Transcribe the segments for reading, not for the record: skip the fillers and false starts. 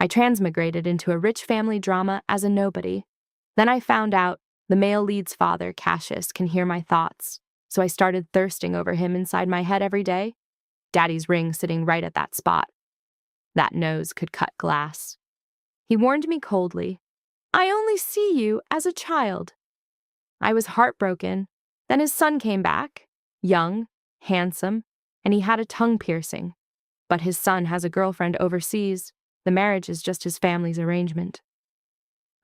I transmigrated into a rich family drama as a nobody. Then I found out the male lead's father, Cassius, can hear my thoughts, so I started thirsting over him inside my head every day. Daddy's ring sitting right at that spot. That nose could cut glass. He warned me coldly, "I only see you as a child." I was heartbroken. Then his son came back, young, handsome, and he had a tongue piercing. But his son has a girlfriend overseas. The marriage is just his family's arrangement.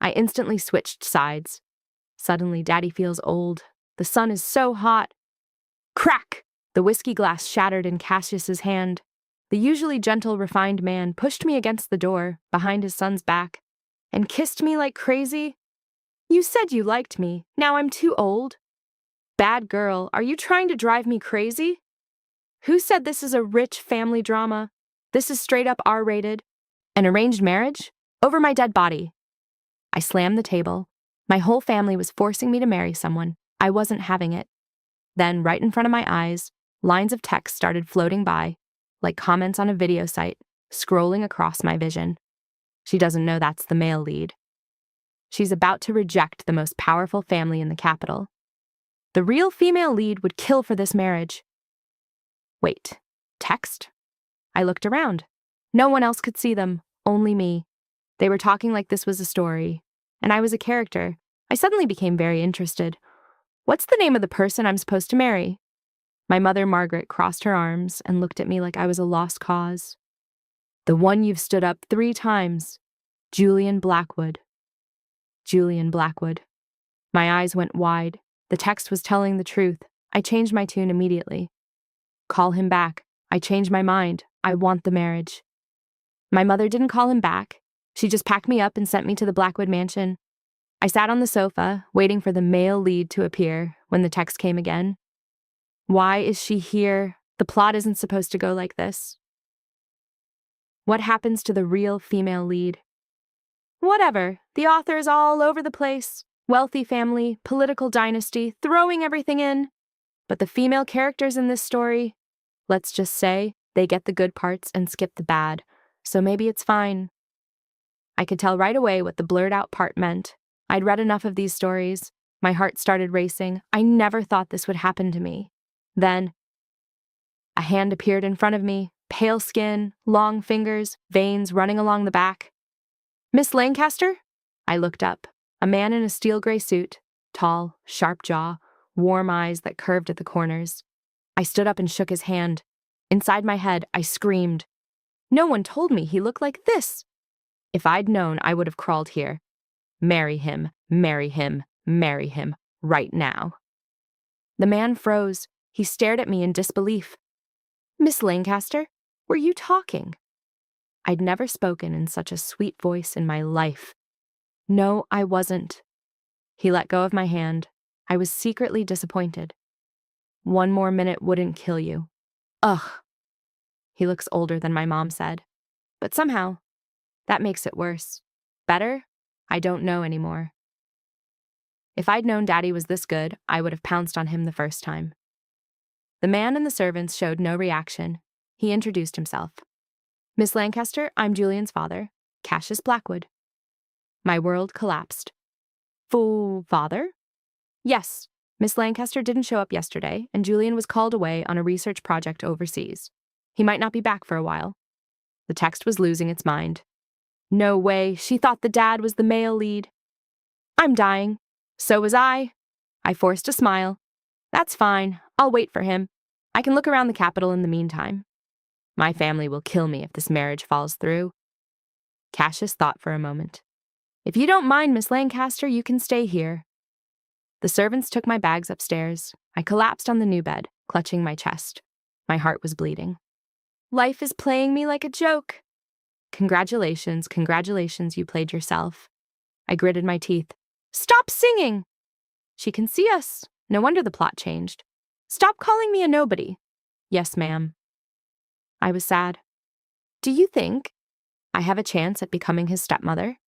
I instantly switched sides. Suddenly, Daddy feels old. The sun is so hot. Crack! The whiskey glass shattered in Cassius's hand. The usually gentle, refined man pushed me against the door, behind his son's back, and kissed me like crazy. "You said you liked me. Now I'm too old." "Bad girl, are you trying to drive me crazy?" "Who said this is a rich family drama? This is straight up R-rated. An arranged marriage? Over my dead body." I slammed the table. My whole family was forcing me to marry someone. I wasn't having it. Then, right in front of my eyes, lines of text started floating by, like comments on a video site, scrolling across my vision. She doesn't know that's the male lead. She's about to reject the most powerful family in the capital. The real female lead would kill for this marriage. Wait, text? I looked around. No one else could see them, only me. They were talking like this was a story, and I was a character. I suddenly became very interested. What's the name of the person I'm supposed to marry? My mother, Margaret, crossed her arms and looked at me like I was a lost cause. "The one you've stood up 3 times, Julian Blackwood." Julian Blackwood. My eyes went wide. The text was telling the truth. I changed my tune immediately. "Call him back. I changed my mind. I want the marriage." My mother didn't call him back. She just packed me up and sent me to the Blackwood mansion. I sat on the sofa, waiting for the male lead to appear, when the text came again. Why is she here? The plot isn't supposed to go like this. What happens to the real female lead? Whatever. The author is all over the place. Wealthy family, political dynasty, throwing everything in. But the female characters in this story, let's just say, they get the good parts and skip the bad. So maybe it's fine. I could tell right away what the blurred out part meant. I'd read enough of these stories. My heart started racing. I never thought this would happen to me. Then, a hand appeared in front of me, pale skin, long fingers, veins running along the back. "Miss Lancaster?" I looked up. A man in a steel gray suit, tall, sharp jaw, warm eyes that curved at the corners. I stood up and shook his hand. Inside my head, I screamed. No one told me he looked like this. If I'd known, I would have crawled here. Marry him, marry him, marry him, right now. The man froze. He stared at me in disbelief. "Miss Lancaster, were you talking?" I'd never spoken in such a sweet voice in my life. No, I wasn't. He let go of my hand. I was secretly disappointed. "1 more minute wouldn't kill you." Ugh. He looks older than my mom said. But somehow, that makes it worse. Better? I don't know anymore. If I'd known Daddy was this good, I would have pounced on him the first time. The man and the servants showed no reaction. He introduced himself. "Miss Lancaster, I'm Julian's father, Cassius Blackwood." My world collapsed. Father? Yes, Miss Lancaster didn't show up yesterday, and Julian was called away on a research project overseas. He might not be back for a while. The text was losing its mind. No way, she thought the dad was the male lead. I'm dying. So was I. I forced a smile. That's fine, I'll wait for him. I can look around the capital in the meantime. My family will kill me if this marriage falls through. Cassius thought for a moment. If you don't mind, Miss Lancaster, you can stay here. The servants took my bags upstairs. I collapsed on the new bed, clutching my chest. My heart was bleeding. Life is playing me like a joke. Congratulations, you played yourself. I gritted my teeth. Stop singing! She can see us. No wonder the plot changed. Stop calling me a nobody. Yes, ma'am. I was sad. Do you think I have a chance at becoming his stepmother?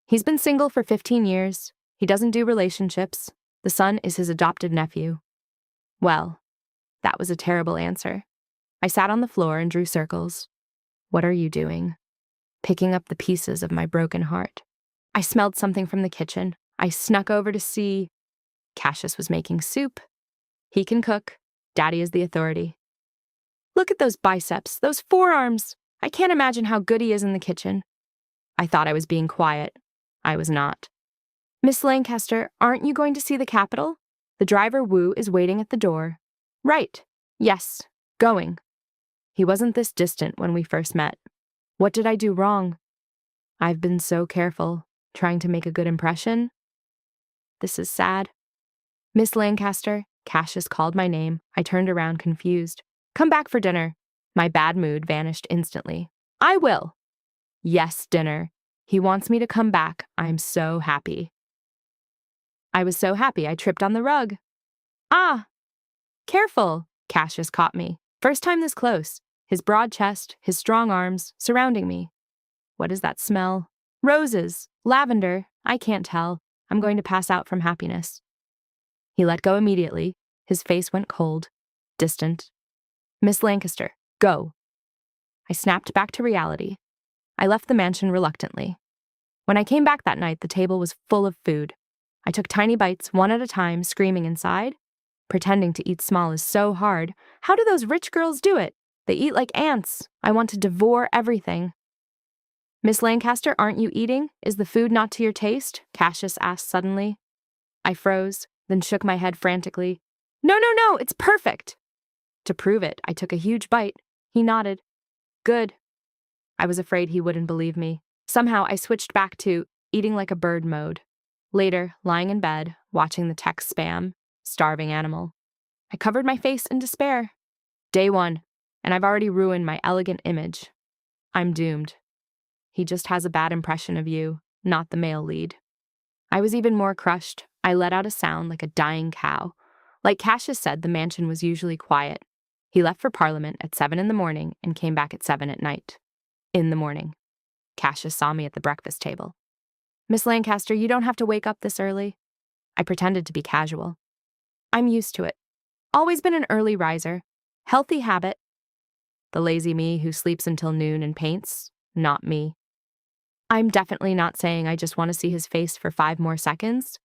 He's been single for 15 years. He doesn't do relationships. The son is his adopted nephew. Well, that was a terrible answer. I sat on the floor and drew circles. What are you doing? picking up the pieces of my broken heart. I smelled something from the kitchen. I snuck over to see. Cassius was making soup. He can cook. Daddy is the authority. Look at those biceps, those forearms. I can't imagine how good he is in the kitchen. I thought I was being quiet. I was not. Miss Lancaster, aren't you going to see the Capitol? The driver Wu is waiting at the door. Right. Yes. Going. He wasn't this distant when we first met. What did I do wrong? I've been so careful, trying to make a good impression. This is sad. Miss Lancaster, Cassius called my name. I turned around confused. Come back for dinner. My bad mood vanished instantly. I will. Yes, dinner. He wants me to come back. I'm so happy. I was so happy I tripped on the rug. Ah! Careful! Cassius caught me. First time this close. His broad chest, his strong arms, surrounding me. What is that smell? Roses. Lavender. I can't tell. I'm going to pass out from happiness. He let go immediately. His face went cold, distant. Miss Lancaster, go. I snapped back to reality. I left the mansion reluctantly. When I came back that night, the table was full of food. I took tiny bites, one at a time, screaming inside. Pretending to eat small is so hard. How do those rich girls do it? They eat like ants. I want to devour everything. Miss Lancaster, aren't you eating? Is the food not to your taste? Cassius asked suddenly. I froze, then shook my head frantically. No, it's perfect. To prove it, I took a huge bite. He nodded. Good. I was afraid he wouldn't believe me. Somehow I switched back to eating like a bird mode. Later, lying in bed, watching the text spam, starving animal. I covered my face in despair. Day 1, and I've already ruined my elegant image. I'm doomed. He just has a bad impression of you, not the male lead. I was even more crushed. I let out a sound like a dying cow. Like Cassius said, the mansion was usually quiet. He left for Parliament at 7 in the morning and came back at 7 at night. In the morning. Cassius saw me at the breakfast table. Miss Lancaster, you don't have to wake up this early. I pretended to be casual. I'm used to it. Always been an early riser. Healthy habit. The lazy me who sleeps until noon and paints, not me. I'm definitely not saying I just want to see his face for 5 more seconds.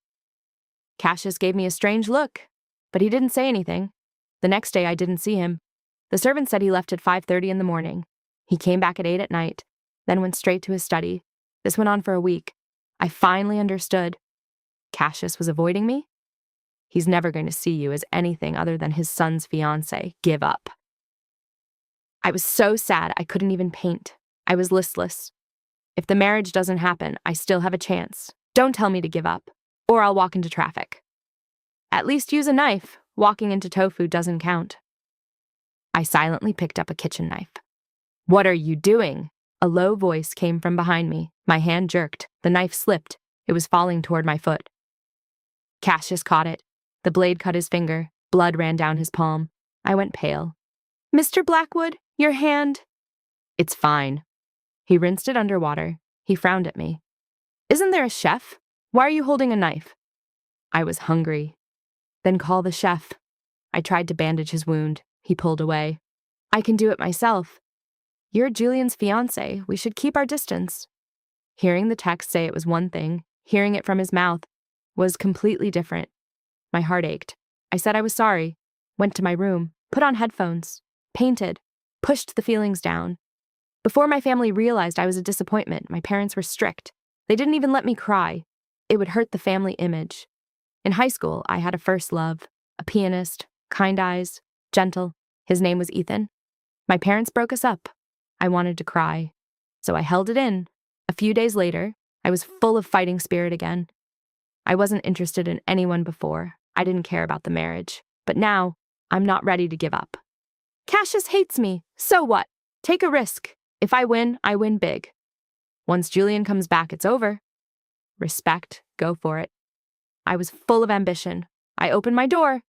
Cassius gave me a strange look, but he didn't say anything. The next day I didn't see him. The servant said he left at 5:30 in the morning. He came back at 8 at night, then went straight to his study. This went on for a week. I finally understood. Cassius was avoiding me? He's never going to see you as anything other than his son's fiancé. Give up. I was so sad I couldn't even paint. I was listless. If the marriage doesn't happen, I still have a chance. Don't tell me to give up, or I'll walk into traffic. At least use a knife. Walking into tofu doesn't count. I silently picked up a kitchen knife. What are you doing? A low voice came from behind me. My hand jerked. The knife slipped. It was falling toward my foot. Cassius caught it. The blade cut his finger. Blood ran down his palm. I went pale. Mr. Blackwood, your hand. It's fine. He rinsed it underwater. He frowned at me. Isn't there a chef? Why are you holding a knife? I was hungry. Then call the chef. I tried to bandage his wound. He pulled away. I can do it myself. You're Julian's fiancé. We should keep our distance. Hearing the text say it was one thing, hearing it from his mouth was completely different. My heart ached. I said I was sorry, went to my room, put on headphones, painted, pushed the feelings down. Before my family realized I was a disappointment, my parents were strict. They didn't even let me cry. It would hurt the family image. In high school, I had a first love, a pianist, kind eyes, gentle. His name was Ethan. My parents broke us up. I wanted to cry, so I held it in. A few days later, I was full of fighting spirit again. I wasn't interested in anyone before. I didn't care about the marriage. But now, I'm not ready to give up. Cassius hates me. So what? Take a risk. If I win big. Once Julian comes back, it's over. Respect, go for it. I was full of ambition. I opened my door.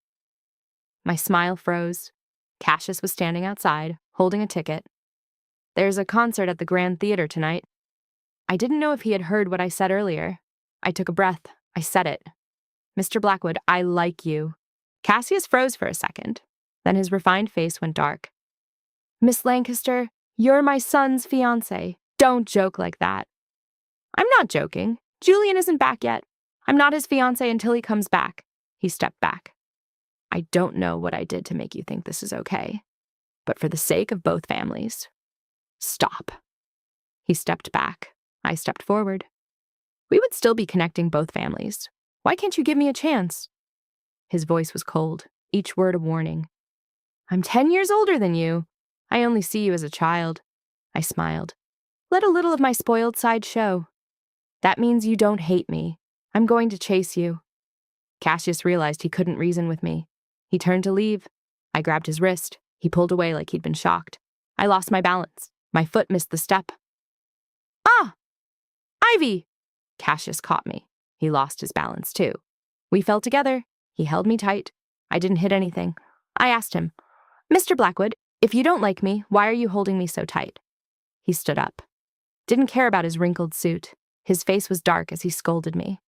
My smile froze. Cassius was standing outside, holding a ticket. There's a concert at the Grand Theater tonight. I didn't know if he had heard what I said earlier. I took a breath. I said it. Mr. Blackwood, I like you. Cassius froze for a second. Then his refined face went dark. Miss Lancaster, you're my son's fiancé. Don't joke like that. I'm not joking. Julian isn't back yet. I'm not his fiancé until he comes back. He stepped back. I don't know what I did to make you think this is okay, but for the sake of both families, stop. He stepped back. I stepped forward. We would still be connecting both families. Why can't you give me a chance? His voice was cold, each word a warning. I'm 10 years older than you. I only see you as a child. I smiled. Let a little of my spoiled side show. That means you don't hate me. I'm going to chase you. Cassius realized he couldn't reason with me. He turned to leave. I grabbed his wrist. He pulled away like he'd been shocked. I lost my balance. My foot missed the step. Ah! Ivy! Cassius caught me. He lost his balance too. We fell together. He held me tight. I didn't hit anything. I asked him, Mr. Blackwood, if you don't like me, why are you holding me so tight? He stood up. Didn't care about his wrinkled suit. His face was dark as he scolded me.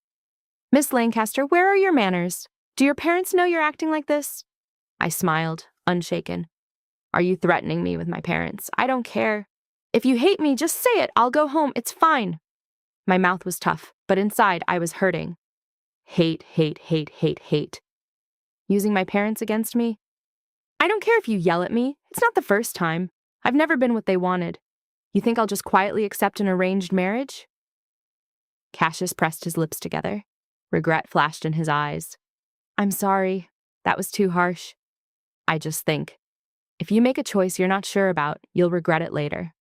Miss Lancaster, where are your manners? Do your parents know you're acting like this? I smiled, unshaken. Are you threatening me with my parents? I don't care. If you hate me, just say it. I'll go home. It's fine. My mouth was tough, but inside I was hurting. Hate, hate, hate, hate, hate. Using my parents against me? I don't care if you yell at me. It's not the first time. I've never been what they wanted. You think I'll just quietly accept an arranged marriage? Cassius pressed his lips together. Regret flashed in his eyes. I'm sorry. That was too harsh. I just think, if you make a choice you're not sure about, you'll regret it later.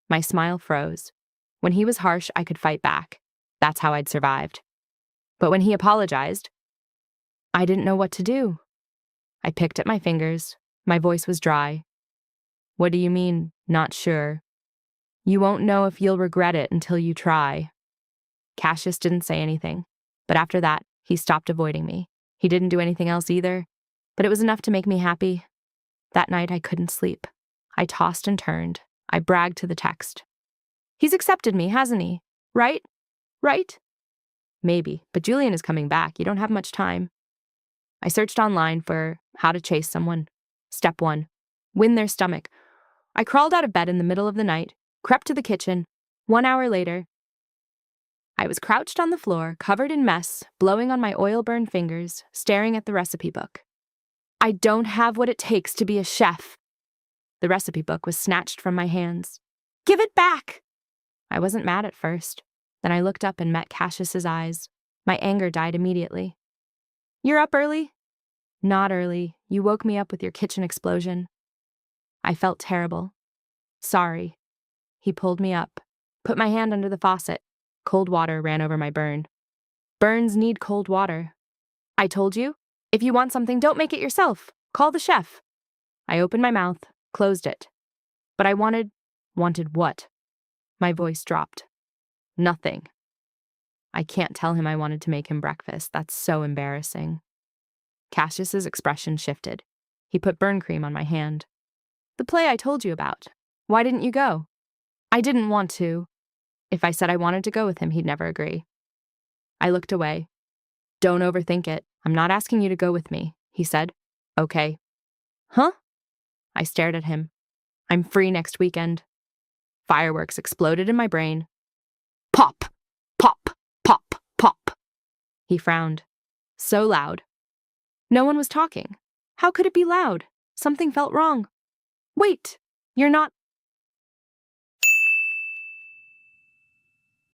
My smile froze. When he was harsh, I could fight back. That's how I'd survived. But when he apologized, I didn't know what to do. I picked at my fingers. My voice was dry. What do you mean, not sure? You won't know if you'll regret it until you try. Cassius didn't say anything, but after that, he stopped avoiding me. He didn't do anything else either, but it was enough to make me happy. That night, I couldn't sleep. I tossed and turned. I bragged to the text. He's accepted me, hasn't he? Right? Right? Maybe, but Julian is coming back. You don't have much time. I searched online for how to chase someone. Step 1, win their stomach. I crawled out of bed in the middle of the night, crept to the kitchen. 1 hour later, I was crouched on the floor, covered in mess, blowing on my oil-burned fingers, staring at the recipe book. I don't have what it takes to be a chef. The recipe book was snatched from my hands. Give it back! I wasn't mad at first. Then I looked up and met Cassius's eyes. My anger died immediately. You're up early? Not early. You woke me up with your kitchen explosion. I felt terrible. Sorry. He pulled me up, put my hand under the faucet. Cold water ran over my burn. Burns need cold water. I told you, if you want something, don't make it yourself. Call the chef. I opened my mouth, closed it. But I wanted what? My voice dropped. Nothing. I can't tell him I wanted to make him breakfast. That's so embarrassing. Cassius's expression shifted. He put burn cream on my hand. The play I told you about. Why didn't you go? I didn't want to. If I said I wanted to go with him, he'd never agree. I looked away. Don't overthink it. I'm not asking you to go with me, he said. Okay. Huh? I stared at him. I'm free next weekend. Fireworks exploded in my brain. Pop! Pop! Pop! Pop! He frowned. So loud. No one was talking. How could it be loud? Something felt wrong. Wait, you're not...